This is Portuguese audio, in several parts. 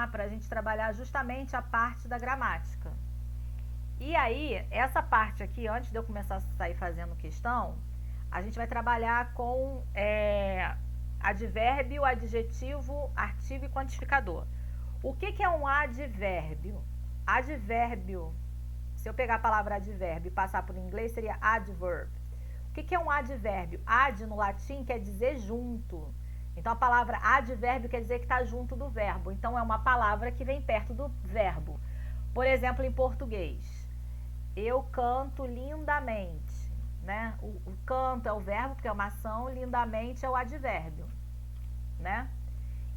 tá? Para a gente trabalhar justamente a parte da gramática. E aí, essa parte aqui, antes de eu começar a sair fazendo questão, a gente vai trabalhar com advérbio, adjetivo, artigo e quantificador. O que é um advérbio? Advérbio, se eu pegar a palavra advérbio e passar para o inglês, seria adverb. O que é um advérbio? Ad, no latim, quer dizer junto. Então, a palavra advérbio quer dizer que está junto do verbo. Então, é uma palavra que vem perto do verbo. Por exemplo, em português, eu canto lindamente, né? O canto é o verbo, porque é uma ação, lindamente é o advérbio, né?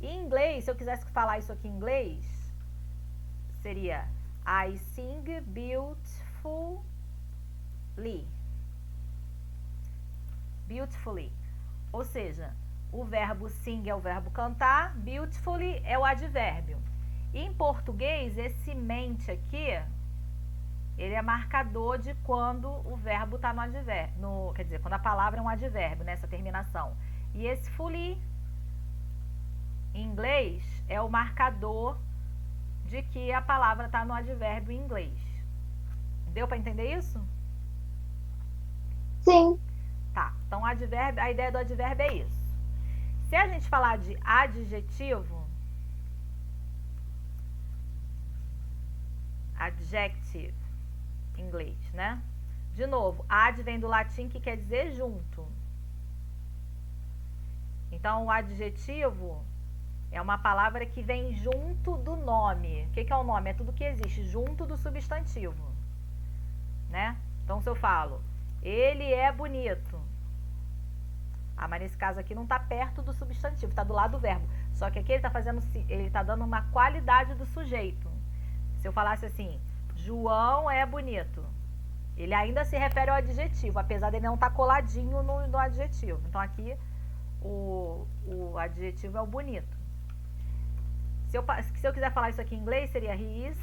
Em inglês, se eu quisesse falar isso aqui em inglês, seria I sing beautifully. Beautifully. Ou seja, o verbo sing é o verbo cantar, beautifully é o advérbio. E em português, esse mente aqui, ele é marcador de quando o verbo está no advérbio, quer dizer, quando a palavra é um advérbio, nessa terminação. E esse fully, em inglês, é o marcador de que a palavra está no advérbio em inglês. Deu para entender isso? Sim. Tá, então advérbio, a ideia do advérbio é isso. Se a gente falar de adjetivo, adjective, em inglês, né? De novo, ad vem do latim que quer dizer junto. Então, o adjetivo é uma palavra que vem junto do nome. O que é o nome? É tudo que existe junto do substantivo, né? Então, se eu falo, ele é bonito. Ah, mas nesse caso aqui não está perto do substantivo, está do lado do verbo. Só que aqui ele está dando uma qualidade do sujeito. Se eu falasse assim, João é bonito, ele ainda se refere ao adjetivo, apesar dele não estar coladinho no adjetivo. Então aqui o adjetivo é o bonito. Se eu quiser falar isso aqui em inglês, seria he is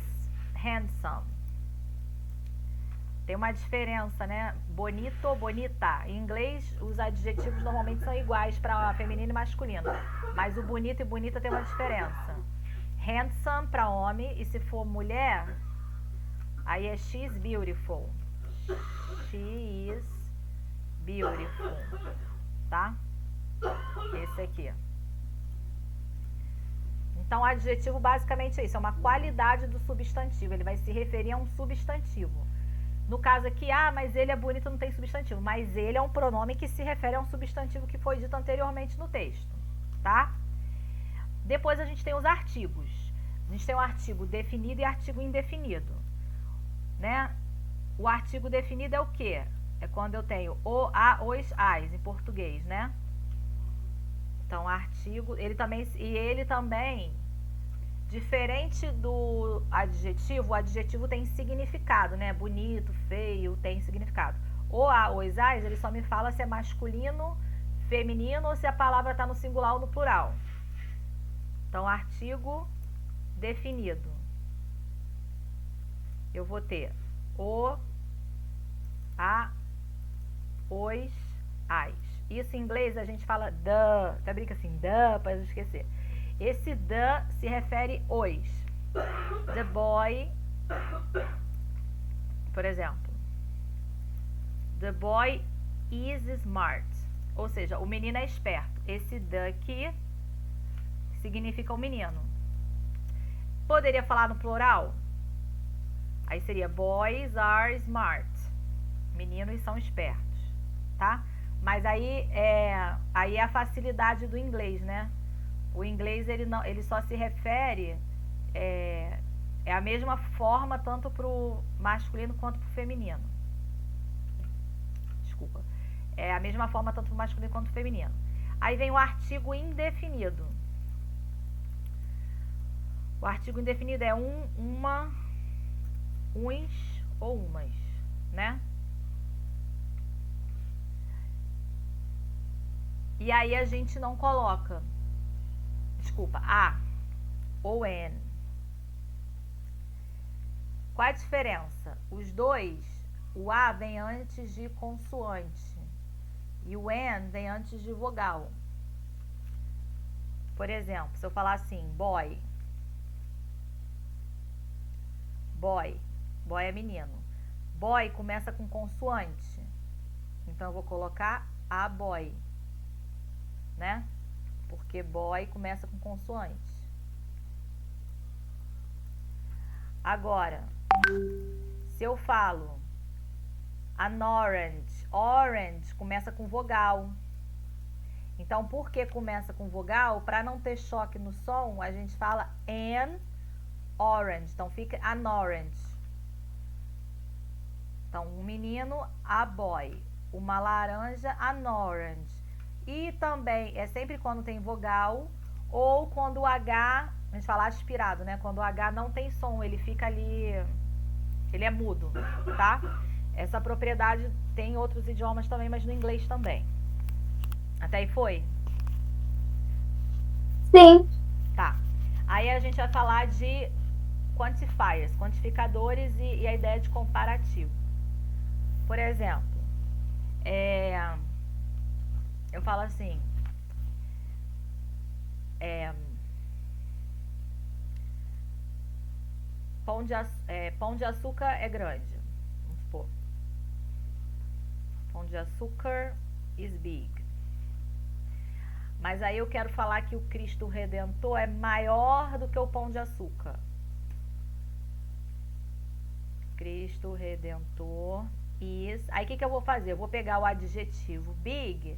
handsome. Tem uma diferença, né? Bonito, bonita. Em inglês, os adjetivos normalmente são iguais para feminino e masculino. Mas o bonito e bonita tem uma diferença. Handsome para homem, e se for mulher, aí é she's beautiful. She is beautiful. Tá? Esse aqui. Então, o adjetivo basicamente é isso. É uma qualidade do substantivo. Ele vai se referir a um substantivo. No caso aqui, mas ele é bonito, não tem substantivo. Mas ele é um pronome que se refere a um substantivo que foi dito anteriormente no texto. Tá? Depois a gente tem os artigos. A gente tem o artigo definido e artigo indefinido. Né? O artigo definido é o quê? É quando eu tenho o, a, os, as, em português, né? Então, artigo, ele também, diferente do adjetivo, o adjetivo tem significado, né? Bonito, feio, tem significado. O, a, os, as, ele só me fala se é masculino, feminino ou se a palavra está no singular ou no plural. Então, artigo definido. Eu vou ter o, a, os, as. Isso em inglês a gente fala the, até brinca assim, the, para não esquecer. Esse the se refere os. The boy, por exemplo. The boy is smart. Ou seja, o menino é esperto. Esse the aqui significa o menino. Poderia falar no plural? Aí seria boys are smart. Meninos são espertos, tá? Mas aí é a facilidade do inglês, né? O inglês ele só se refere é a mesma forma tanto para o masculino quanto para o feminino. Desculpa. É a mesma forma tanto para o masculino quanto para o feminino. Aí vem o artigo indefinido. O artigo indefinido é uma, uns ou umas, né? E aí a gente não coloca, desculpa, a ou n. Qual a diferença? Os dois, o a vem antes de consoante e o n vem antes de vogal. Por exemplo, se eu falar assim, boy, Boy. Boy é menino. Boy começa com consoante. Então eu vou colocar a boy, né? Porque boy começa com consoante. Agora, se eu falo an orange, orange começa com vogal. Então, por que começa com vogal? Para não ter choque no som, a gente fala an orange. Então, fica an orange. Então, um menino, a boy. Uma laranja, an orange. E também, é sempre quando tem vogal ou quando o H, a gente fala aspirado, né? Quando o H não tem som, ele fica ali, ele é mudo, tá? Essa propriedade tem em outros idiomas também, mas no inglês também. Até aí foi? Sim. Tá. Aí a gente vai falar de quantifiers, quantificadores e a ideia de comparativo. Por exemplo, eu falo assim, pão de açúcar é grande. Vamos supor. Pão de açúcar is big. Mas aí eu quero falar que o Cristo Redentor é maior do que o pão de açúcar. Cristo Redentor is... Aí o que eu vou fazer? Eu vou pegar o adjetivo big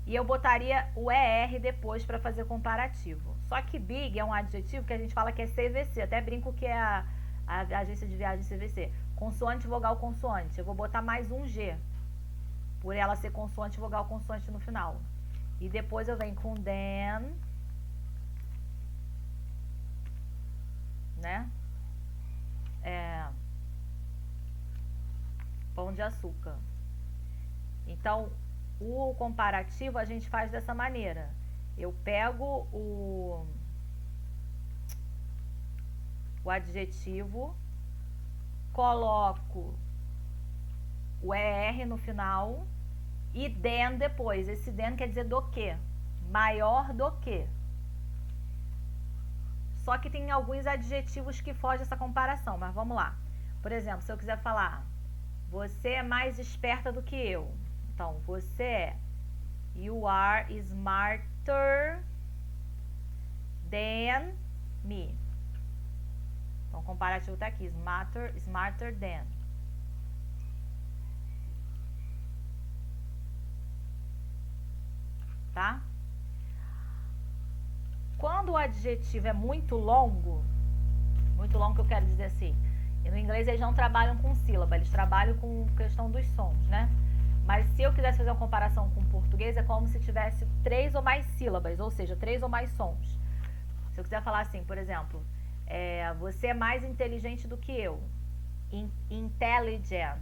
e eu botaria o ER depois para fazer comparativo. Só que big é um adjetivo que a gente fala que é CVC. Até brinco que é a agência de viagem CVC. Consoante, vogal, consoante. Eu vou botar mais um G, por ela ser consoante, vogal, consoante no final. E depois eu venho com then, né? Pão de açúcar. Então, o comparativo a gente faz dessa maneira. Eu pego o adjetivo, coloco o ER no final e then depois. Esse then quer dizer do que? Maior do que. Só que tem alguns adjetivos que fogem dessa comparação, mas vamos lá. Por exemplo, se eu quiser falar, você é mais esperta do que eu. Então, você é, you are smarter than me. Então, o comparativo está aqui, smarter than. Tá? Quando o adjetivo é muito longo que eu quero dizer assim, e no inglês eles não trabalham com sílaba, eles trabalham com questão dos sons, né? Mas se eu quisesse fazer uma comparação com o português, é como se tivesse 3 ou mais sílabas, ou seja, 3 ou mais sons. Se eu quiser falar assim, por exemplo, você é mais inteligente do que eu. Intelligent.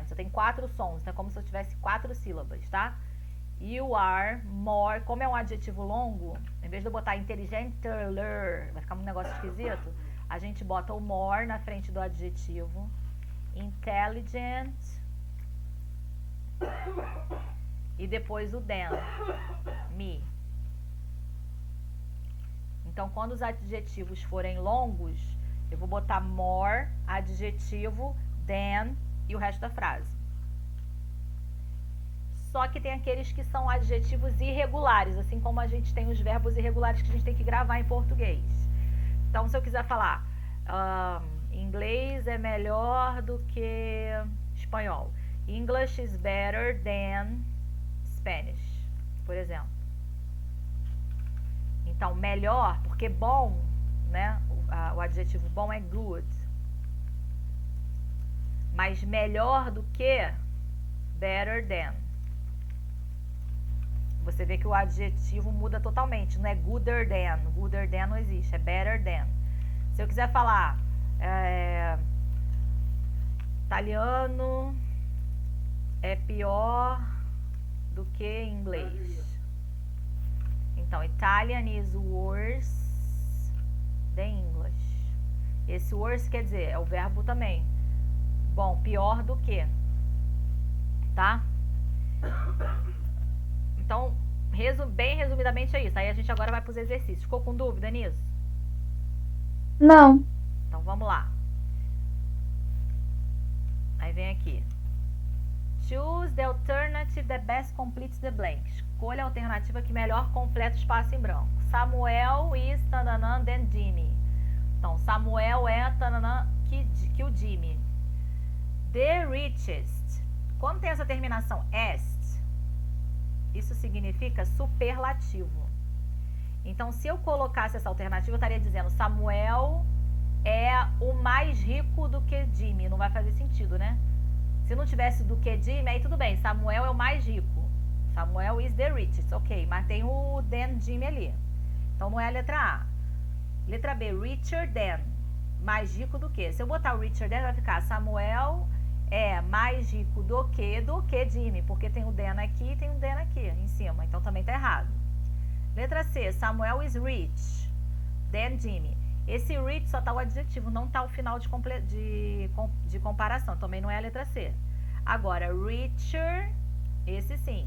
Você tem 4 sons, então é como se eu tivesse 4 sílabas, tá? You are more, como é um adjetivo longo, em vez de eu botar intelligenter, vai ficar um negócio esquisito, a gente bota o more na frente do adjetivo. Intelligent. E depois o than, me. Então, quando os adjetivos forem longos, eu vou botar more, adjetivo, than e o resto da frase. Só que tem aqueles que são adjetivos irregulares, assim como a gente tem os verbos irregulares que a gente tem que gravar em português. Então, se eu quiser falar, inglês é melhor do que espanhol. English is better than Spanish, por exemplo. Então, melhor, porque bom, né? O adjetivo bom é good. Mas melhor do que, better than. Você vê que o adjetivo muda totalmente, não é gooder than. Gooder than não existe, é better than. Se eu quiser falar italiano é pior do que inglês. Então, Italian is worse than English. Esse worse quer dizer, é o verbo também. Bom, pior do que. Tá? Então, bem resumidamente é isso. Aí a gente agora vai para os exercícios. Ficou com dúvida nisso? Não. Então, vamos lá. Aí vem aqui. Choose the alternative that best completes the blank. Escolha a alternativa que melhor completa o espaço em branco. Samuel is tananã than Jimmy. Então, Samuel é tananã que o Jimmy. The richest. Quando tem essa terminação est, isso significa superlativo. Então, se eu colocasse essa alternativa, eu estaria dizendo Samuel é o mais rico do que Jimmy. Não vai fazer sentido, né? Se não tivesse do que Jimmy, aí tudo bem. Samuel é o mais rico. Samuel is the richest. Ok, mas tem o than Jimmy ali. Então, não é a letra A. Letra B, richer than. Mais rico do que. Se eu botar o richer than, vai ficar Samuel é mais rico do que Jimmy. Porque tem o than aqui e tem o than aqui em cima. Então, também tá errado. Letra C, Samuel is rich than Jimmy. Esse rich só tá o adjetivo, não tá o final de comparação. Também não é a letra C. Agora, richer, esse sim.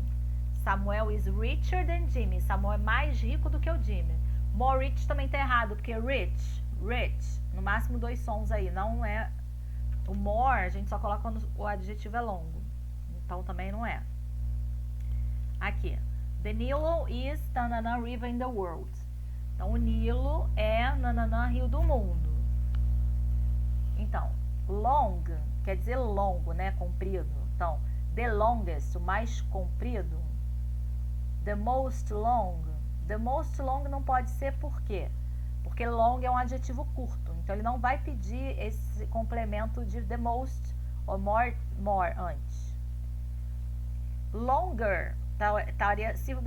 Samuel is richer than Jimmy. Samuel é mais rico do que o Jimmy. More rich também tá errado, porque rich, no máximo 2 sons aí. Não é... O more a gente só coloca quando o adjetivo é longo. Então também não é. Aqui. The Nilo is tanana river in the world. Então, o Nilo é nananã rio do mundo. Então, long quer dizer longo, né? Comprido. Então, the longest, o mais comprido. The most long. The most long não pode ser por quê? Porque long é um adjetivo curto. Então, ele não vai pedir esse complemento de the most ou more antes. Longer.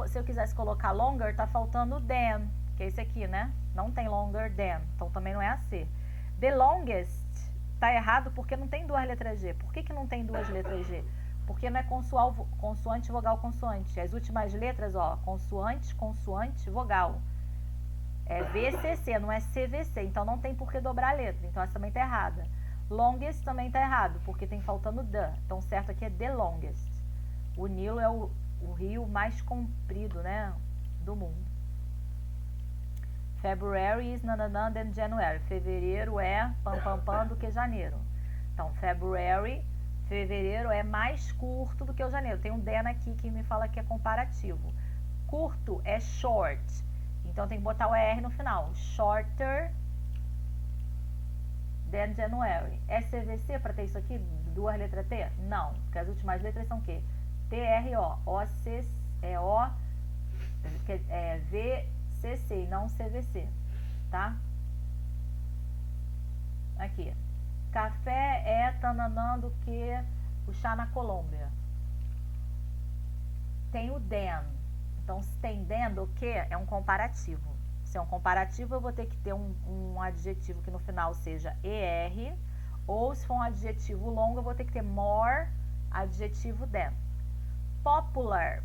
Se eu quisesse colocar longer, tá faltando than, que é esse aqui, né? Não tem longer than, então também não é a C. The longest tá errado porque não tem 2 letras G. Por que não tem 2 letras G? Porque não é consoante, vogal, consoante. As últimas letras, ó, consoante, consoante, vogal. É VCC, não é CVC, então não tem por que dobrar a letra, então essa também tá errada. Longest também tá errado, porque tem faltando the, então certo aqui é the longest. O Nilo é o rio mais comprido, né, do mundo. February is nananã than January. Fevereiro é pam do que janeiro. Então, fevereiro é mais curto do que o janeiro. Tem um than aqui que me fala que é comparativo. Curto é short. Então, tem que botar o ER no final. Shorter than January. É CVC para ter isso aqui? 2 letras T? Não, porque as últimas letras são o quê? TRO, OC, VCC e não CVC, tá? Aqui. Café é tananã do que o chá na Colômbia. Tem o than. Então, se tem than do que, é um comparativo. Se é um comparativo, eu vou ter que ter um adjetivo que no final seja ER. Ou, se for um adjetivo longo, eu vou ter que ter more, adjetivo than. Popular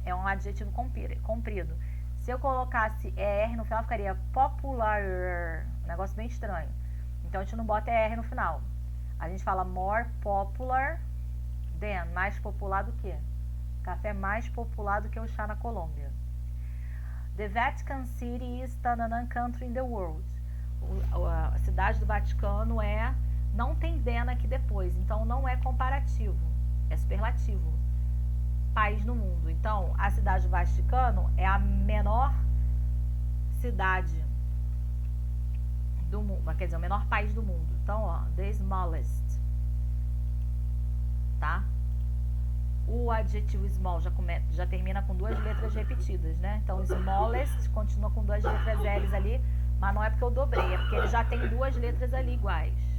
é um adjetivo comprido. Se eu colocasse ER no final, ficaria popular, um negócio bem estranho. Então, a gente não bota ER no final. A gente fala more popular than, mais popular do que. Café é mais popular do que o chá na Colômbia. The Vatican City is the country in the world. A cidade do Vaticano não tem than aqui depois, então não é comparativo. É superlativo. País no mundo. Então, a cidade do Vaticano é a menor cidade do mundo. Quer dizer, o menor país do mundo. Então, ó, the smallest. Tá? O adjetivo small já termina com 2 letras repetidas, né? Então, smallest continua com 2 letras L's ali, mas não é porque eu dobrei, é porque ele já tem 2 letras ali iguais.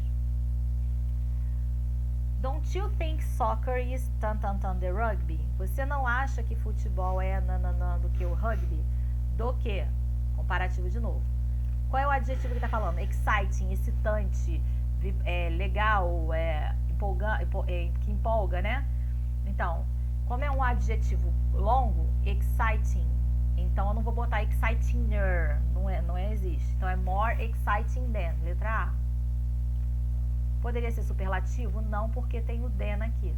Don't you think soccer is the rugby? Você não acha que futebol é nananã do que o rugby? Do que? Comparativo de novo. Qual é o adjetivo que tá falando? Exciting, excitante, legal, que empolga, né? Então, como é um adjetivo longo, exciting. Então, eu não vou botar excitinger, não existe. Então, é more exciting than, letra A. Poderia ser superlativo? Não, porque tem o than aqui.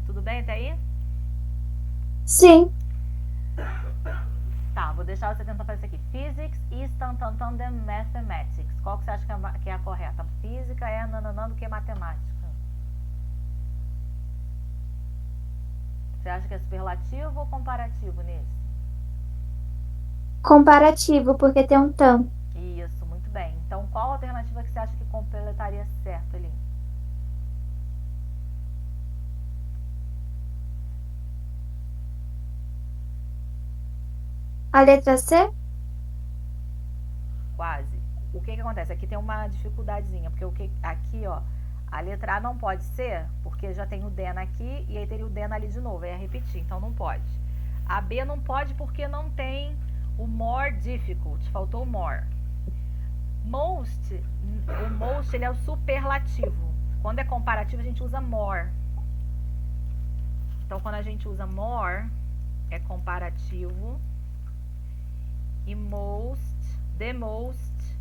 Tudo bem até aí? Sim. Tá, vou deixar deixar você tentando fazer isso aqui. Physics is than mathematics. Qual que você acha que é a correta? Física é nananã do que matemática. Você acha que é superlativo ou comparativo nesse? Comparativo, porque tem um tão. Isso, muito bem. Então, qual alternativa que você acha que completaria certo ali? A letra C? Quase. O que acontece? Aqui tem uma dificuldadezinha, porque aqui, ó, a letra A não pode ser, porque já tem o then aqui e aí teria o then ali de novo, ia repetir, então não pode. A B não pode porque não tem o more difficult, faltou o more. O most ele é o superlativo. Quando é comparativo a gente usa more. Então quando a gente usa more é comparativo e the most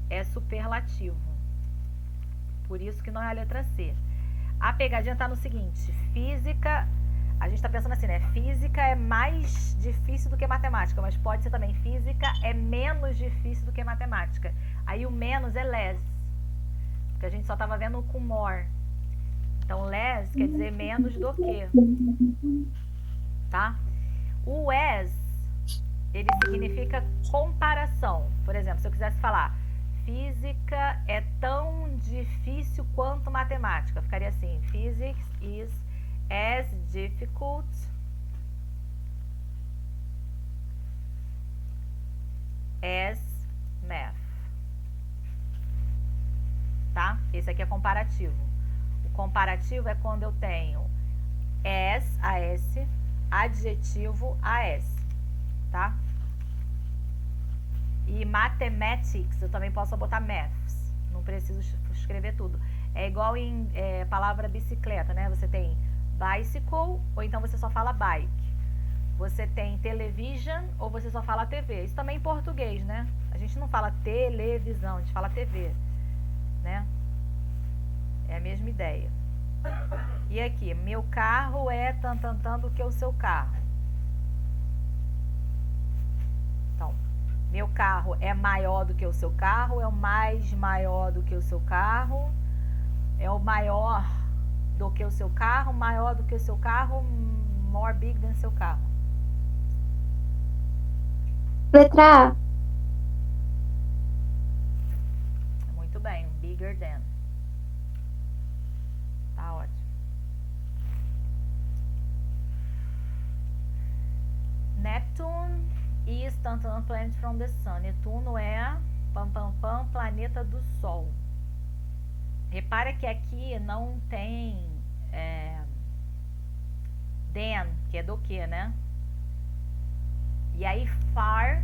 é superlativo. Por isso que não é a letra C. A pegadinha tá no seguinte, física, a gente tá pensando assim, né? Física é mais difícil do que matemática, mas pode ser também física é menos difícil do que matemática. Aí o menos é less, porque a gente só tava vendo com more. Então less quer dizer menos do que, tá? O as, ele significa comparação. Por exemplo, se eu quisesse falar física é tão difícil quanto matemática, ficaria assim, physics is as difficult as math. Tá? Esse aqui é comparativo. O comparativo é quando eu tenho as, adjetivo, as, tá? E mathematics, eu também posso botar maths. Não preciso escrever tudo. É igual em palavra bicicleta, né? Você tem bicycle, ou então você só fala bike. Você tem television, ou você só fala TV. Isso também em português, né? A gente não fala televisão, a gente fala TV, né? É a mesma ideia. E aqui, meu carro é tantantan do que o seu carro. Então, meu carro é maior do que o seu carro, é o mais maior do que o seu carro, é o maior do que o seu carro, maior do que o seu carro, more big than seu carro. Letra A. Muito bem, bigger than. Tá ótimo. Neptune is tantan planet from the sun. Netuno é planeta do Sol. Repara que aqui não tem than, que é do que, né? E aí far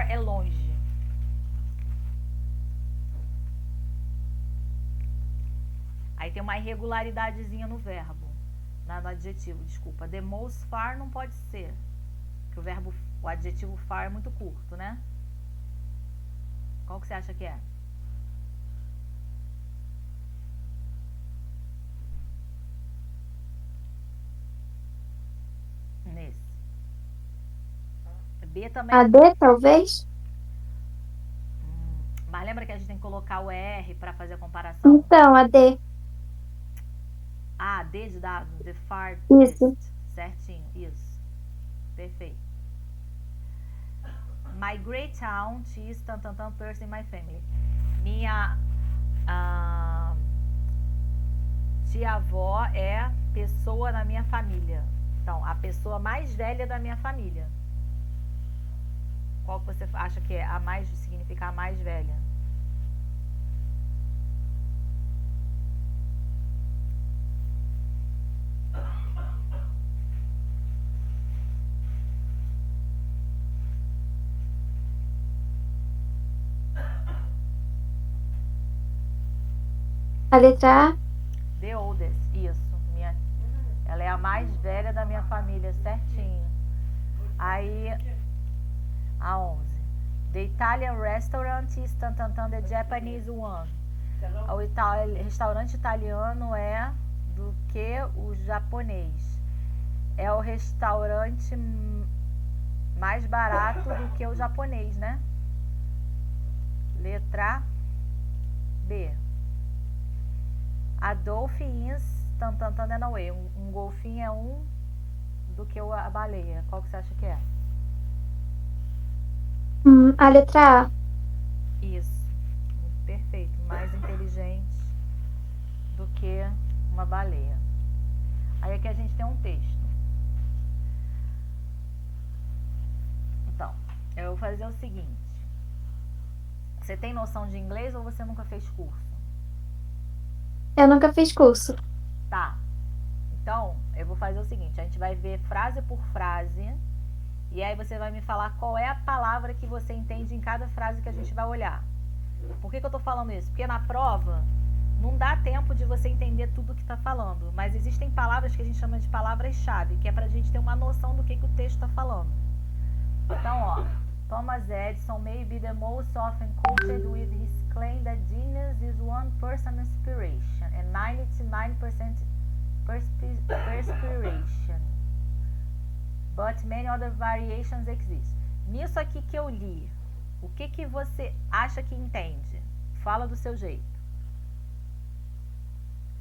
é longe. Aí tem uma irregularidadezinha no verbo, no adjetivo, desculpa. The most far não pode ser, porque o adjetivo far é muito curto, né? Qual que você acha que é? Nesse. B também. A D, talvez? Mas lembra que a gente tem que colocar o R para fazer a comparação? Então, a D. Ah, D de dado, the farthest. Isso. Certinho, isso. Perfeito. My great aunt is tantantan person in my family. Minha tia-avó é pessoa na minha família. Então, a pessoa mais velha da minha família. Qual que você acha que é a mais, significa a mais velha? A letra A? The oldest, isso. Ela é a mais velha da minha família, certinho. Aí, a 11. The Italian restaurant is tantantan the Japanese one. O restaurante italiano é do que o japonês. É o restaurante Mais barato do que o japonês, né? Letra B. A dolphin is tan tan tan and away. Um golfinho é um do que a baleia. Qual que você acha que é? A letra A. Isso. Perfeito. Mais inteligente do que uma baleia. Aí aqui a gente tem um texto. Então, eu vou fazer o seguinte. Você tem noção de inglês ou você nunca fez curso? Eu nunca fiz curso. Tá. Então, eu vou fazer o seguinte. A gente vai ver frase por frase. E aí você vai me falar qual é a palavra que você entende em cada frase que a gente vai olhar. Por que eu tô falando isso? Porque na prova não dá tempo de você entender tudo que tá falando. Mas existem palavras que a gente chama de palavras-chave, que é pra gente ter uma noção do que o texto tá falando. Então, ó. Thomas Edison may be the most often quoted with his claim that genius is one person's inspiration and 99% perspiration. But many other variations exist. Nisso aqui que eu li, o que você acha que entende? Fala do seu jeito.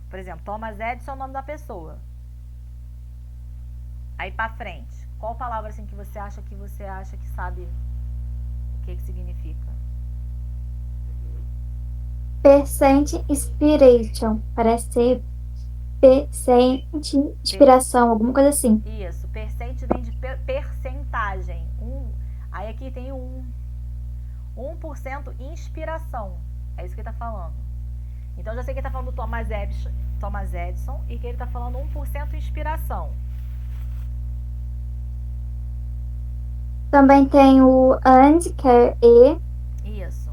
Por exemplo, Thomas Edison é o nome da pessoa. Aí pra frente, qual palavra assim que você acha que sabe o que significa? Percent inspiration. Parece ser percent inspiração, alguma coisa assim. Isso, percent vem de percentagem. Aí aqui tem 1% inspiração. É isso que ele tá falando. Então já sei que ele tá falando do Thomas Edison e que ele tá falando 1% inspiração. Também tem o and, que é E. Isso.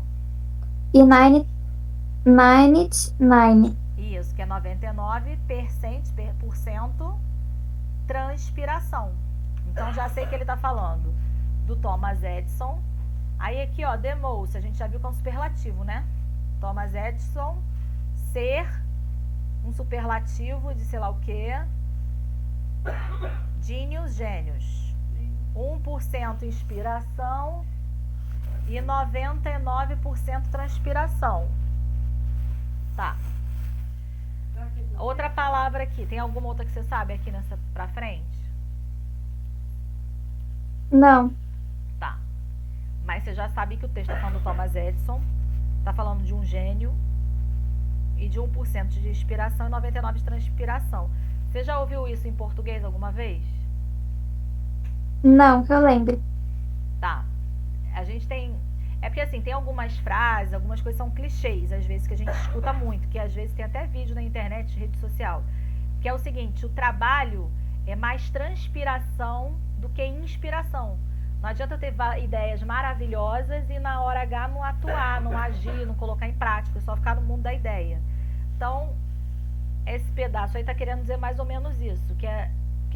E 99. Isso, que é 99% transpiração. Então já sei que ele tá falando do Thomas Edison. Aí aqui, ó, the most, a gente já viu que é um superlativo, né? Thomas Edison ser um superlativo de sei lá o quê. Gênios. 1% inspiração e 99% transpiração. Tá. Outra palavra aqui. Tem alguma outra que você sabe aqui nessa pra frente? Não. Tá. Mas você já sabe que o texto tá falando do Thomas Edison. Tá falando de um gênio. E de 1% de inspiração e 99% de transpiração. Você já ouviu isso em português alguma vez? Não, que eu lembre. Tá. A gente tem... É porque assim, tem algumas frases, algumas coisas são clichês, às vezes, que a gente escuta muito, que às vezes tem até vídeo na internet, rede social. Que é o seguinte, o trabalho é mais transpiração do que inspiração. Não adianta eu ter ideias maravilhosas e na hora H não atuar, não agir, não colocar em prática, só ficar no mundo da ideia. Então, esse pedaço aí tá querendo dizer mais ou menos isso, que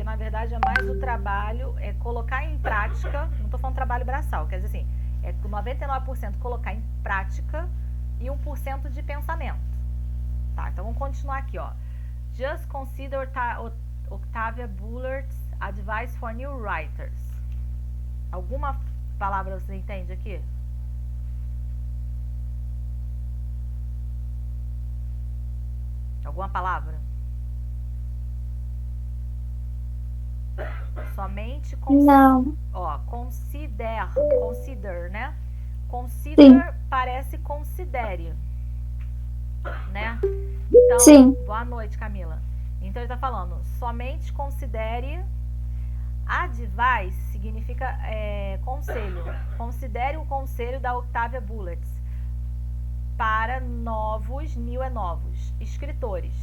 na verdade é mais o trabalho, é colocar em prática, não tô falando trabalho braçal, quer dizer assim, é 99% colocar em prática e 1% de pensamento. Tá, então vamos continuar aqui, ó. Just consider Octavia Butler's advice for new writers. Alguma palavra você entende aqui? Alguma palavra? Somente Não. Ó, consider, né? Consider Sim. parece considere, né? Então, Sim. Boa noite, Camila. Então ele tá falando, somente considere. Advice significa conselho. Considere o conselho da Octavia Butler para new é novos, escritores.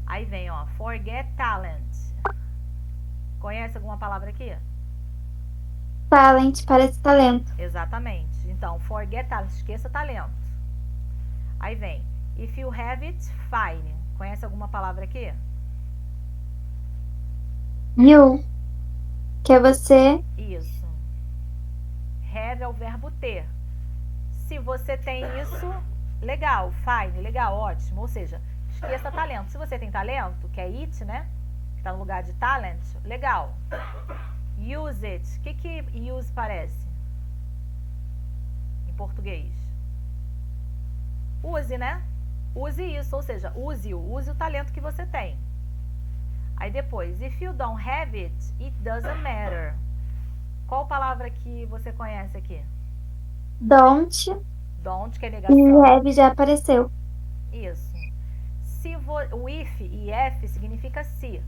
Aí vem, ó, forget talent. Conhece alguma palavra aqui? Talent parece talento. Exatamente. Então, forget talent, esqueça talento. Aí vem, if you have it, fine. Conhece alguma palavra aqui? You, que é você. Isso. Have é o verbo ter. Se você tem isso, legal, fine, legal, ótimo. Ou seja, esqueça talento. Se você tem talento, que é it, né? Que tá no lugar de talent, legal. Use it. O que use parece em português? Use, né? Use isso, ou seja, use o talento que você tem. Aí depois, if you don't have it, it doesn't matter. Qual palavra que você conhece aqui? Don't Don't, que é e negação. have já apareceu. Isso. O if e f significa se.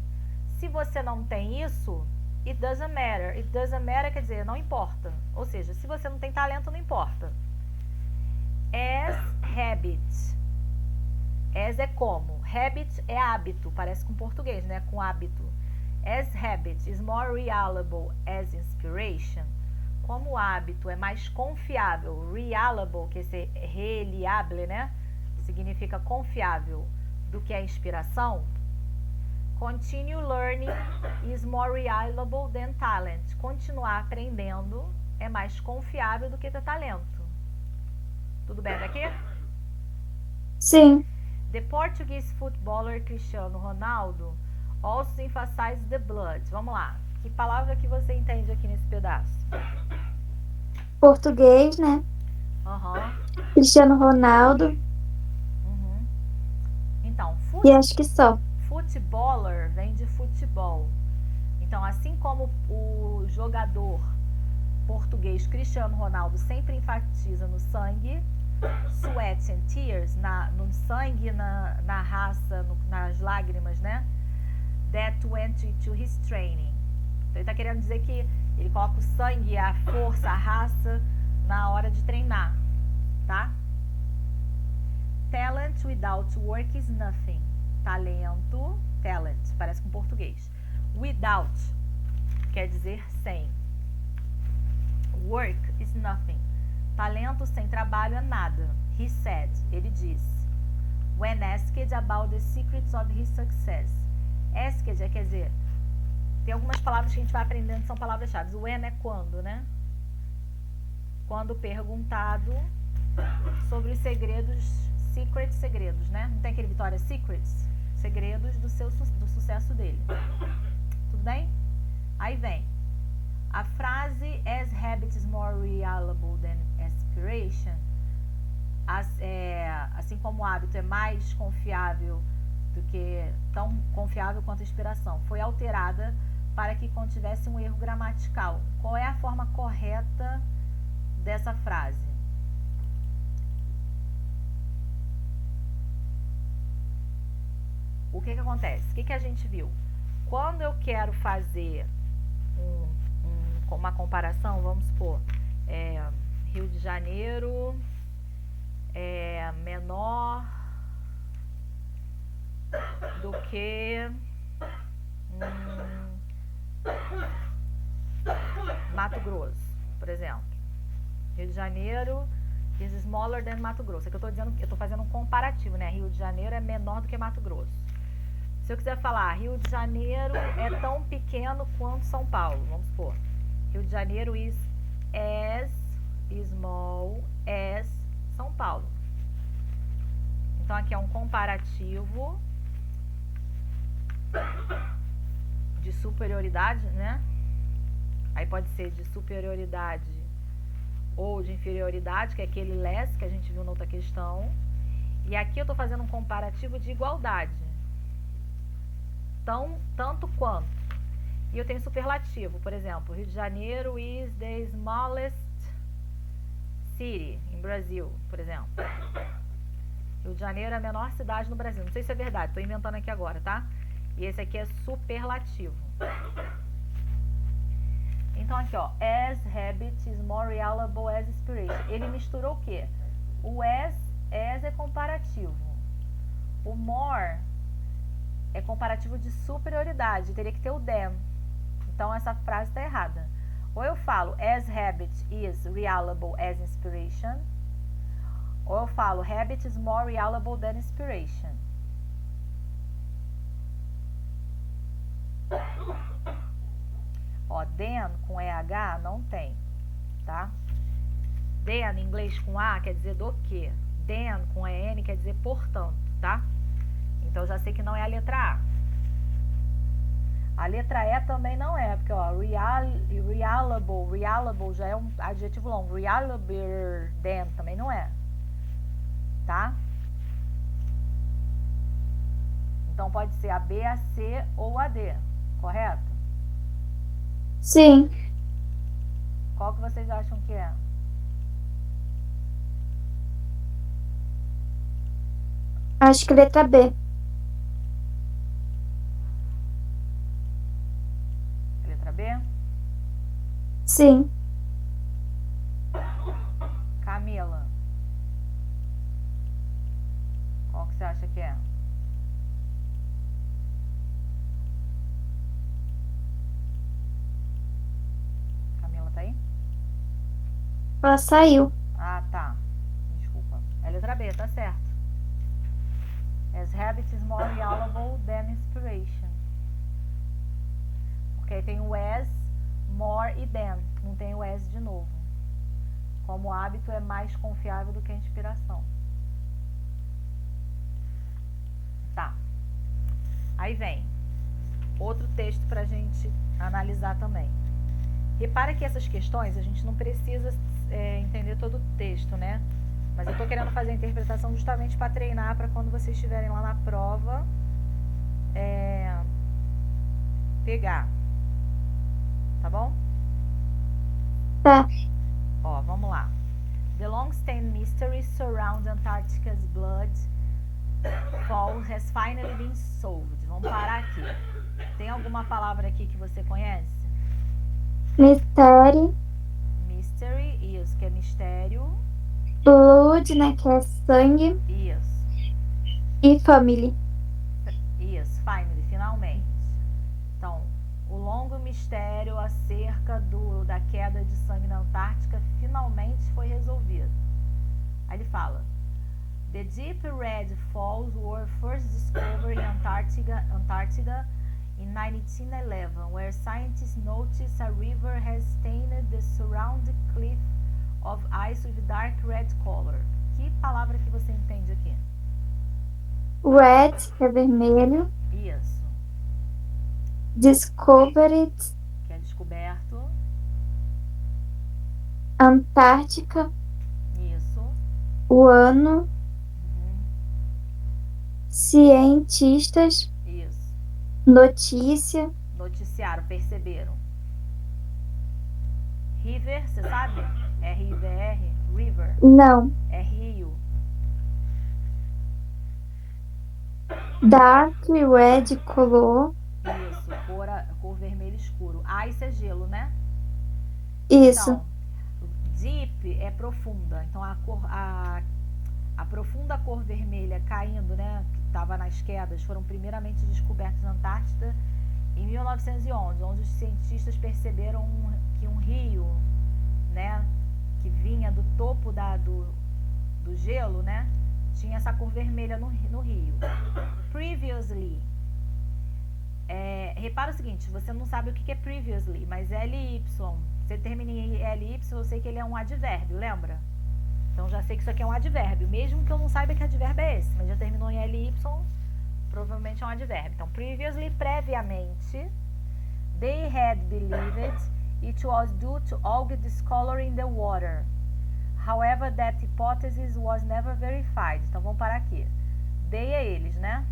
Se você não tem isso, it doesn't matter. It doesn't matter quer dizer, não importa. Ou seja, se você não tem talento, não importa. As habit. As é como. Habit é hábito, parece com português, né? Com hábito. As habit is more reliable as inspiration. Como o hábito é mais confiável, reliable, que é reliable, né? Significa confiável, do que a inspiração. Continue learning is more reliable than talent. Continuar aprendendo é mais confiável do que ter talento. Tudo bem daqui? Sim. The Portuguese footballer Cristiano Ronaldo also emphasizes the blood. Vamos lá. Que palavra que você entende aqui nesse pedaço? Português, né? Cristiano Ronaldo. Então, E acho que só. footballer vem de futebol. Então, assim como o jogador português Cristiano Ronaldo sempre enfatiza no sangue, sweat and tears, no sangue, na raça, nas lágrimas, né? That went into his training. Então, ele está querendo dizer que ele coloca o sangue, a força, a raça na hora de treinar, tá? Talent without work is nothing. Talento, talent, parece com português. Without quer dizer sem. Work is nothing. Talento sem trabalho é nada. He said, ele disse. When asked about the secrets of his success. Asked quer dizer, tem algumas palavras que a gente vai aprendendo que são palavras-chave. When é quando, né? Quando perguntado sobre os segredos, secrets, segredos, né? Não tem aquele Victoria's Secrets? Segredos do sucesso dele. Tudo bem? Aí vem. A frase as habit is more reliable than aspiration, assim como o hábito é mais confiável do que, tão confiável quanto a inspiração, foi alterada para que contivesse um erro gramatical. Qual é a forma correta dessa frase? O que acontece? O que a gente viu? Quando eu quero fazer uma comparação, vamos supor, Rio de Janeiro é menor do que Mato Grosso, por exemplo. Rio de Janeiro is smaller than Mato Grosso. É que eu tô dizendo, eu tô fazendo um comparativo, né? Rio de Janeiro é menor do que Mato Grosso. Se eu quiser falar, Rio de Janeiro é tão pequeno quanto São Paulo, vamos supor. Rio de Janeiro is as small as São Paulo. Então, aqui é um comparativo de superioridade, né? Aí pode ser de superioridade ou de inferioridade, que é aquele less que a gente viu na outra questão. E aqui eu tô fazendo um comparativo de igualdade. Tanto quanto. E eu tenho superlativo, por exemplo, Rio de Janeiro is the smallest city in Brazil, por exemplo. Rio de Janeiro é a menor cidade no Brasil. Não sei se é verdade, estou inventando aqui agora, tá? E esse aqui é superlativo. Então aqui, ó, as habit is more reliable as inspiration. Ele misturou o quê? O as é comparativo. O more é comparativo de superioridade, teria que ter o than. Então essa frase está errada. Ou eu falo as habit is reliable as inspiration, ou eu falo habit is more reliable than inspiration. Ó, than com EH não tem, tá? Than em inglês com A quer dizer do que. Than com EN quer dizer portanto, tá? Então, eu já sei que não é a letra A. A letra E também não é, porque, ó, reliable. Reliable já é um adjetivo longo. Reliable than também não é. Tá? Então pode ser a B, a C ou a D. Correto? Sim. Qual que vocês acham que é? Acho que letra B. Letra B? Sim. Camila. Qual que você acha que é? Camila tá aí? Ela saiu. Ah, tá. Desculpa. É letra B, tá certo. As habit is more reliable than inspiration. Porque aí tem o as, more e than. Não tem o as de novo. Como o hábito é mais confiável do que a inspiração. Tá. Aí vem outro texto pra gente analisar também. Repara que essas questões a gente não precisa entender todo o texto, né? Mas eu tô querendo fazer a interpretação justamente para treinar, para quando vocês estiverem lá na prova, pegar. Tá bom? Tá. Ó, vamos lá. The long-standing mystery surrounding Antarctica's blood fall has finally been solved. Vamos parar aqui. Tem alguma palavra aqui que você conhece? Mistério. Mystery, isso, que é mistério. Blood, né? Que é sangue. Isso. E family. Isso, finally, finalmente. Então, o longo mistério acerca da queda de sangue na Antártica finalmente foi resolvido. Aí ele fala: The deep red falls were first discovered in Antarctica in 1911, where scientists noticed a river has stained the surrounding cliff of ice with dark red color. Que palavra que você entende aqui? Red, que é vermelho. Isso. Discovered. Que é descoberto. Antártica. Isso. O ano. Uhum. Cientistas. Isso. Notícia. Noticiaram, perceberam. River, você sabe? R-I-V-R, river. Não. É rio. Dark red color. Isso, cor vermelho escuro. Ice é gelo, né? Isso. Então, deep é profunda. Então, a profunda cor vermelha caindo, né? Que estava nas quedas, foram primeiramente descobertas na Antártida em 1911, onde os cientistas perceberam que um rio, né? Que vinha do topo do gelo, né? Tinha essa cor vermelha no rio. Previously. Repara o seguinte, você não sabe o que é previously, mas LY, você termina em LY, eu sei que ele é um advérbio, lembra? Então já sei que isso aqui é um advérbio, mesmo que eu não saiba que advérbio é esse, mas já terminou em LY, provavelmente é um advérbio. Então, previously, previamente, they had believed it was due to algae discoloring the water. However, that hypothesis was never verified. Então, vamos parar aqui. They é eles, né?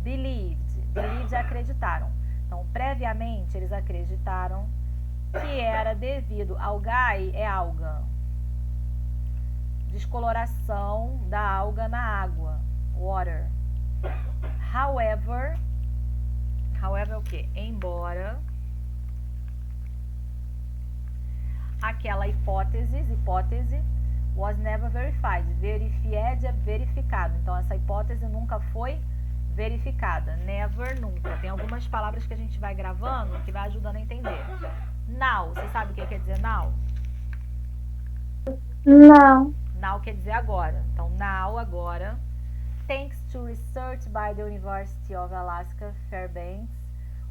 Believed acreditaram. Então, previamente, eles acreditaram que era devido ao algae, é alga. Descoloração da alga na água. Water. However é o quê? Embora aquela hipótese was never verified. É verificado. Então, essa hipótese nunca foi verificada. Never, nunca. Tem algumas palavras que a gente vai gravando que vai ajudando a entender. Now, você sabe o que quer dizer now? Não. Now quer dizer agora. Então, now, agora. Thanks to research by the University of Alaska Fairbanks,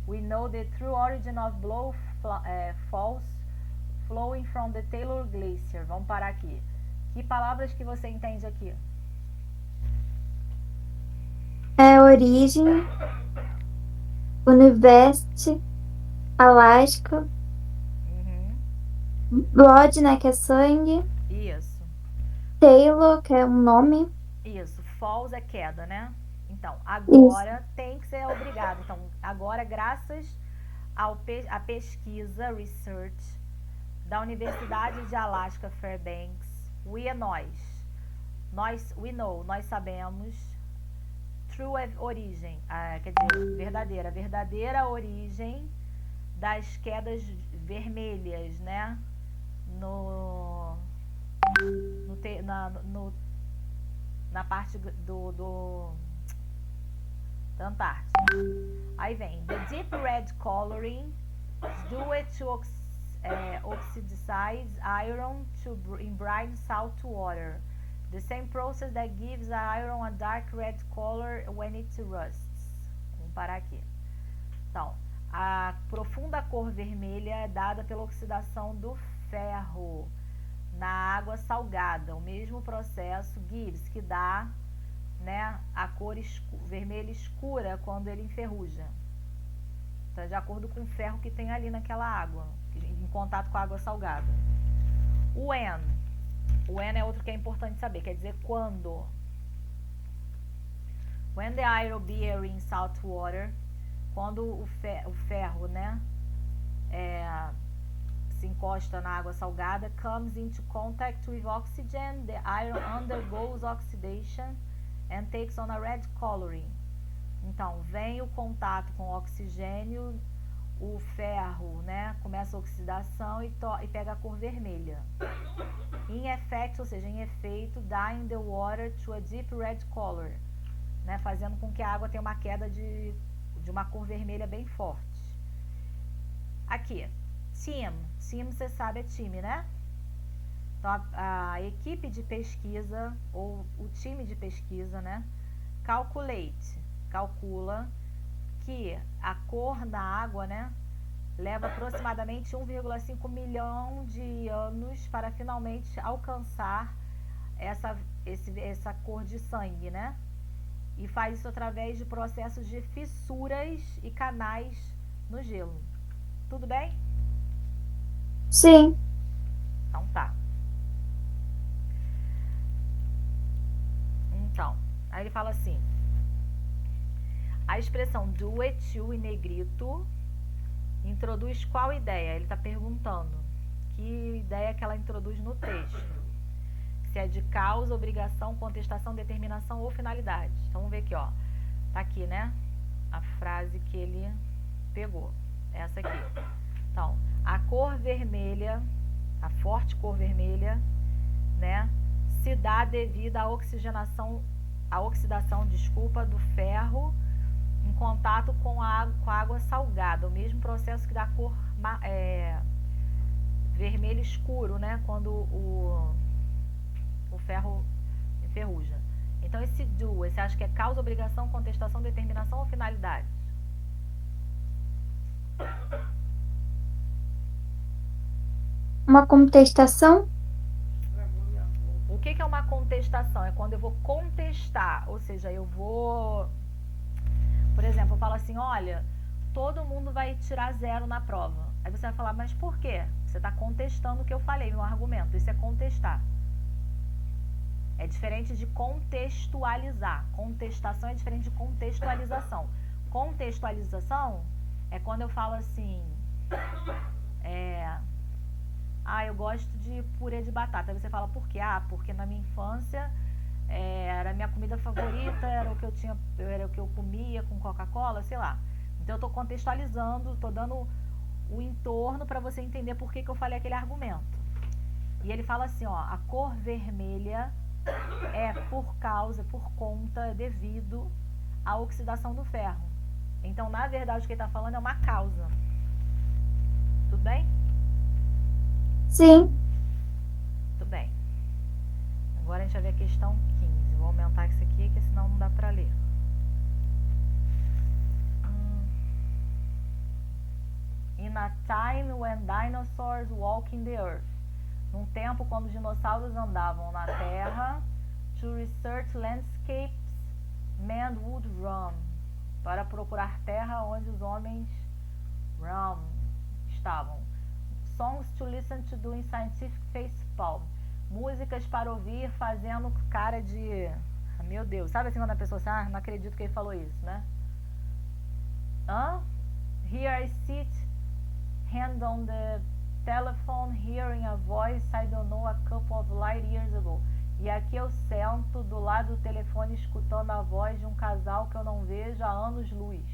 we know the true origin of blow falls flowing from the Taylor Glacier. Vamos parar aqui. Que palavras que você entende aqui? É origem. University. Alaska. Blood, né, que é sangue. Isso. Taylor, que é um nome. Isso, falls é queda, né? Então, Isso. agora tem que ser obrigado. Então, agora, graças à pesquisa, research, da Universidade de Alaska Fairbanks, we know, nós sabemos, origem, quer dizer, verdadeira origem das quedas vermelhas, né? No, no, no na parte da Antártica. Aí vem, the deep red coloring is due to oxidize iron in brine salt water. The same process that gives iron a dark red color when it rusts. Vamos parar aqui. Então, a profunda cor vermelha é dada pela oxidação do ferro na água salgada. O mesmo processo gives, que dá, né, a cor vermelha escura quando ele enferruja. Então, de acordo com o ferro que tem ali naquela água, em contato com a água salgada. O when é outro que é importante saber, quer dizer quando. When the iron bear in salt water, quando o ferro, né, se encosta na água salgada, comes into contact with oxygen, the iron undergoes oxidation and takes on a red coloring. Então, vem o contato com o oxigênio, o ferro, né, começa a oxidação e pega a cor vermelha. In effect, ou seja, em efeito, dyeing the water to a deep red color, né, fazendo com que a água tenha uma queda de uma cor vermelha bem forte. Aqui, team, você sabe, é time, né? Então, a equipe de pesquisa, ou o time de pesquisa, né, calcula que a cor da água, né, leva aproximadamente 1,5 milhão de anos para finalmente alcançar essa cor de sangue, né? E faz isso através de processos de fissuras e canais no gelo. Tudo bem? Sim. Então tá. Então, aí ele fala assim: a expressão do et tu em negrito introduz qual ideia? Ele está perguntando que ideia que ela introduz no texto. Se é de causa, obrigação, contestação, determinação ou finalidade. Então vamos ver aqui, ó. Tá aqui, né? A frase que ele pegou. Essa aqui. Então, a cor vermelha, a forte cor vermelha, né, se dá devido à oxidação, do ferro em contato com a água salgada, o mesmo processo que dá a cor vermelho escuro, né, quando o ferro enferruja. Então, esse do, você acha que é causa, obrigação, contestação, determinação ou finalidade? Uma contestação? O que é uma contestação? É quando eu vou contestar, ou seja, eu vou... Por exemplo, eu falo assim, olha, todo mundo vai tirar 0 na prova. Aí você vai falar, mas por quê? Você está contestando o que eu falei no argumento. Isso é contestar. É diferente de contextualizar. Contestação é diferente de contextualização. Contextualização é quando eu falo assim, eu gosto de purê de batata. Aí você fala, por quê? Porque na minha infância era a minha comida favorita, era o que eu comia com Coca-Cola, sei lá. Então eu estou contextualizando, estou dando o entorno para você entender por que eu falei aquele argumento. E ele fala assim, ó, a cor vermelha é por conta, devido à oxidação do ferro. Então, na verdade, o que ele está falando é uma causa. Tudo bem? Sim. Tudo bem. Agora a gente vai ver a questão 15. Vou aumentar isso aqui, que senão não dá para ler. In a time when dinosaurs walking the earth. Num tempo quando os dinossauros andavam na Terra, to research landscapes, men would roam. Para procurar terra onde os homens estavam. songs to listen to doing scientific face palm. Músicas para ouvir fazendo cara de... Meu Deus, sabe assim quando a pessoa assim, não acredito que ele falou isso, né? Here I sit, hand on the telephone, hearing a voice I don't know a couple of light years ago. E aqui eu sento do lado do telefone escutando a voz de um casal que eu não vejo há anos-luz.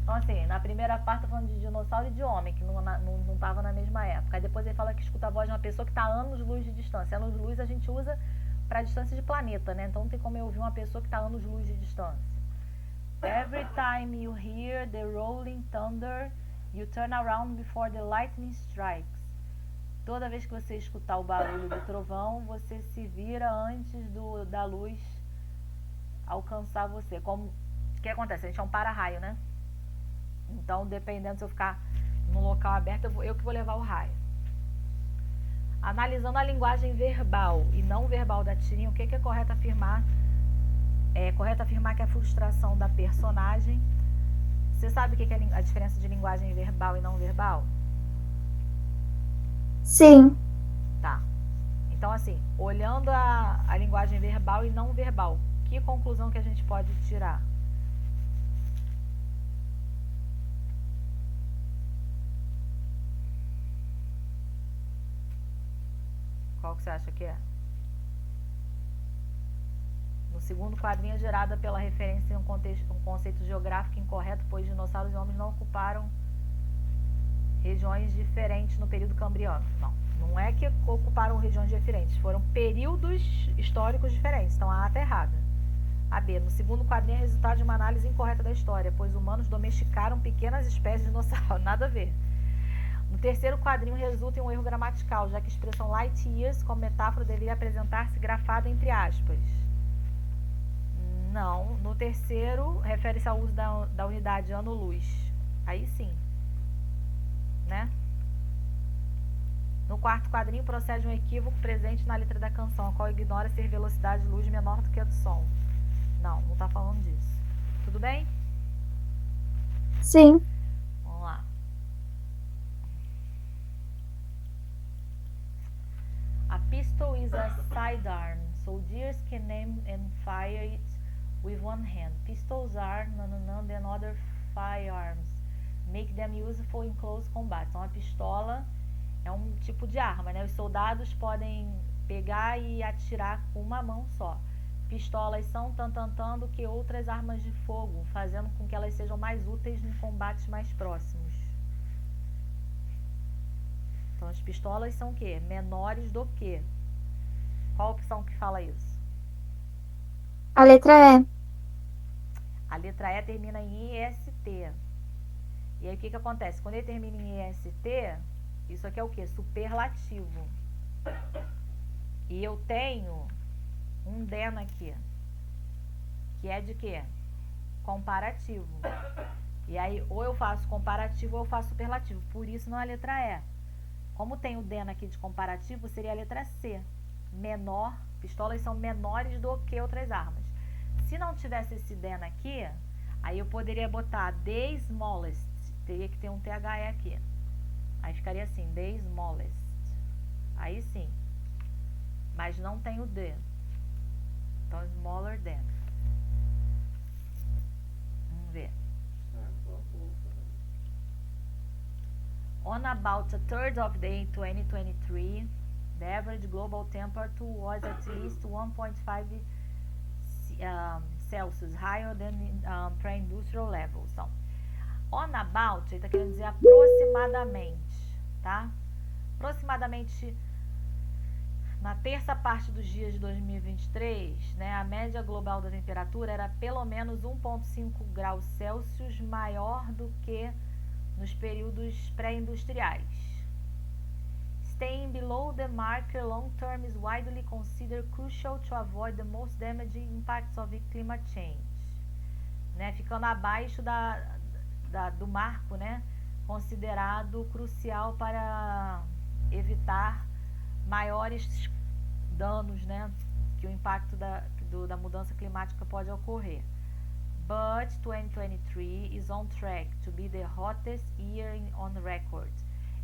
Então assim, na primeira parte tá falando de dinossauro e de homem, que não tava na mesma época. Aí depois ele fala que escuta a voz de uma pessoa que está a anos-luz de distância. Anos-luz a gente usa para distância de planeta, né? Então não tem como eu ouvir uma pessoa que está a anos-luz de distância. Every time you hear the rolling thunder, you turn around before the lightning strikes. Toda vez que você escutar o barulho do trovão, você se vira antes da luz alcançar você. Como o que acontece? A gente é um para-raio, né? Então, dependendo se eu ficar num local aberto, eu que vou levar o raio. Analisando a linguagem verbal e não verbal da tirinha, o que é correto afirmar? É correto afirmar que a frustração da personagem... Você sabe o que é a diferença de linguagem verbal e não verbal? Sim. Tá. Então, assim, olhando a linguagem verbal e não verbal, que conclusão que a gente pode tirar? Qual que você acha que é? No segundo quadrinho é gerada pela referência em um conceito geográfico incorreto, pois dinossauros e homens não ocuparam regiões diferentes no período cambriano. Não é que ocuparam regiões diferentes, foram períodos históricos diferentes. Então a A está errada. A B, no segundo quadrinho é resultado de uma análise incorreta da história, pois humanos domesticaram pequenas espécies de dinossauro. Nada a ver. No terceiro quadrinho resulta em um erro gramatical, já que a expressão light years como metáfora deveria apresentar-se grafada entre aspas. Não, no terceiro refere-se ao uso da unidade ano-luz. Aí sim, né? No quarto quadrinho procede um equívoco presente na letra da canção, a qual ignora ser velocidade de luz menor do que a do som. Não está falando disso. Tudo bem? Sim. Vamos lá. A pistol is a sidearm. Soldiers can aim and fire it with one hand. Pistols are than other firearms. Make them useful in close combat. Então a pistola é um tipo de arma, né? Os soldados podem pegar e atirar com uma mão só. Pistolas são do que outras armas de fogo, fazendo com que elas sejam mais úteis em combates mais próximos. Então as pistolas são o quê? Menores do que? Qual a opção que fala isso? A letra E. A letra E termina em IST. E aí o que acontece? Quando ele termina em IST, isso aqui é o quê? Superlativo. E eu tenho um deno aqui, que é de quê? Comparativo. E aí ou eu faço comparativo ou eu faço superlativo. Por isso não é a letra E. Como tem o deno aqui de comparativo, seria a letra C. Menor, pistolas são menores do que outras armas. Se não tivesse esse deno aqui, aí eu poderia botar the smallest. Teria que ter um THE aqui. Aí ficaria assim, the smallest. Aí sim. Mas não tem o D. Então, smaller than. Vamos ver. On about a third of the day 2023, the average global temperature was at least 1.5 Celsius higher than pre-industrial levels. Então, on about, ele está querendo dizer aproximadamente, tá? Aproximadamente na terça parte dos dias de 2023, né, a média global da temperatura era pelo menos 1,5 graus Celsius maior do que nos períodos pré-industriais. Staying below the marker long term is widely considered crucial to avoid the most damaging impacts of climate change. Né, ficando abaixo do marco, né, considerado crucial para evitar maiores danos, né, que o impacto da mudança climática pode ocorrer. But 2023 is on track to be the hottest year on record,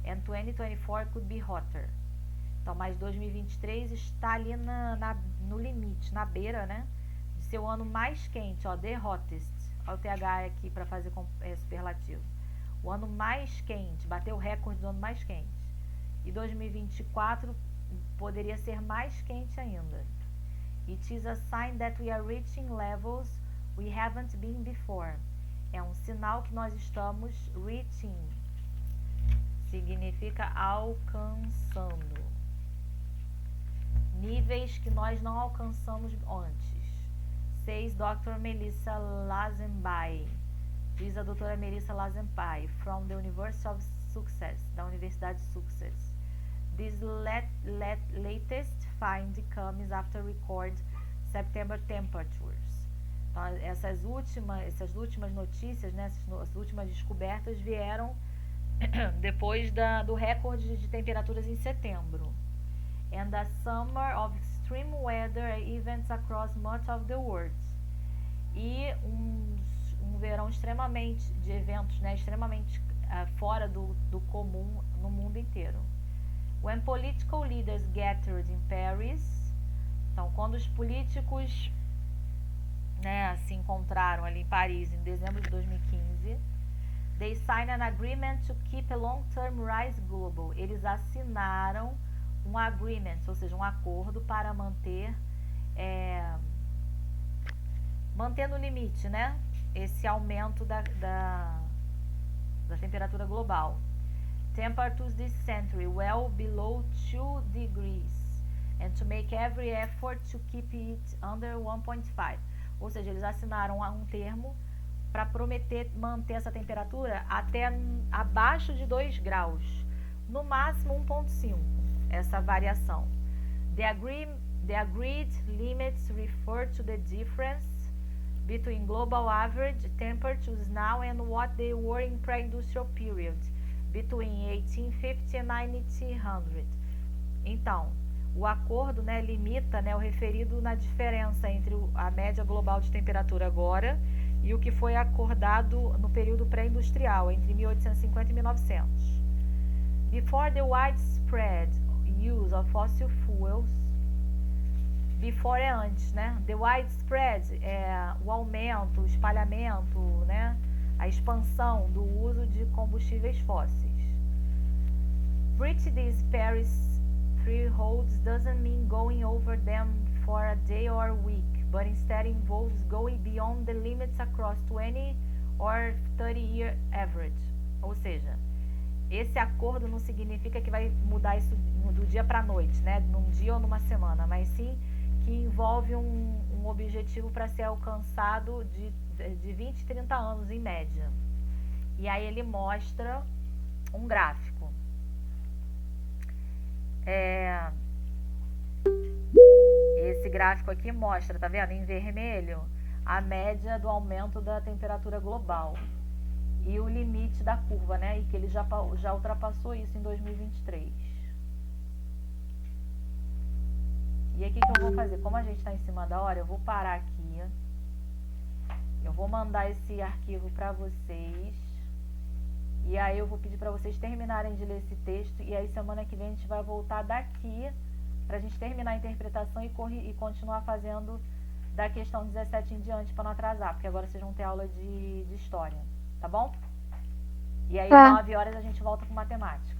And 2024 could be hotter. Então, mas 2023 está ali no limite, na beira, né? De ser o ano mais quente, ó, the hottest. Olha o TH aqui para fazer superlativo. O ano mais quente, bateu o recorde do ano mais quente. E 2024 poderia ser mais quente ainda. It is a sign that we are reaching levels we haven't been before. É um sinal que nós estamos reaching. Significa alcançando. Níveis que nós não alcançamos antes. Says Dr. Melissa Lazenby. Diz a doutora Melissa Lazenby, from the University of Sussex, da Universidade de Sussex. This latest find comes after record September temperatures. Então, essas últimas notícias, né, essas últimas descobertas vieram depois do recorde de temperaturas em setembro. And a summer of extreme weather events across much of the world. E um verão extremamente, de eventos, né, extremamente fora do comum no mundo inteiro. When political leaders gathered in Paris, então quando os políticos, né, se encontraram ali em Paris em dezembro de 2015, they signed an agreement to keep a long-term rise global. Eles assinaram um agreement, ou seja, um acordo para manter no limite, né, esse aumento da temperatura global. Temperatures this century well below 2 degrees and to make every effort to keep it under 1.5. Ou seja, eles assinaram um termo para prometer manter essa temperatura até abaixo de 2 graus, no máximo 1.5, essa variação. The agreed limits refer to the difference between global average temperatures now and what they were in pre-industrial period, between 1850 and 1900. Então, o acordo, né, limita, né, o referido na diferença entre a média global de temperatura agora e o que foi acordado no período pré-industrial, entre 1850 e 1900. Before the widespread use of fossil fuels, before é antes, né? The widespread é o aumento, o espalhamento, né? A expansão do uso de combustíveis fósseis. Reach these Paris thresholds doesn't mean going over them for a day or a week, but instead involves going beyond the limits across 20 or 30-year average. Ou seja, esse acordo não significa que vai mudar isso do dia para a noite, né? Num dia ou numa semana, mas sim que envolve um objetivo para ser alcançado de 20, 30 anos em média. E aí ele mostra um gráfico. Esse gráfico aqui mostra, tá vendo, em vermelho, a média do aumento da temperatura global e o limite da curva, né? E que ele já ultrapassou isso em 2023. E aí o que eu vou fazer? Como a gente está em cima da hora, eu vou parar aqui. Eu vou mandar esse arquivo para vocês. E aí eu vou pedir para vocês terminarem de ler esse texto. E aí semana que vem a gente vai voltar daqui para a gente terminar a interpretação e continuar fazendo da questão 17 em diante para não atrasar. Porque agora vocês vão ter aula de história. Tá bom? E aí, 9 horas a gente volta com matemática.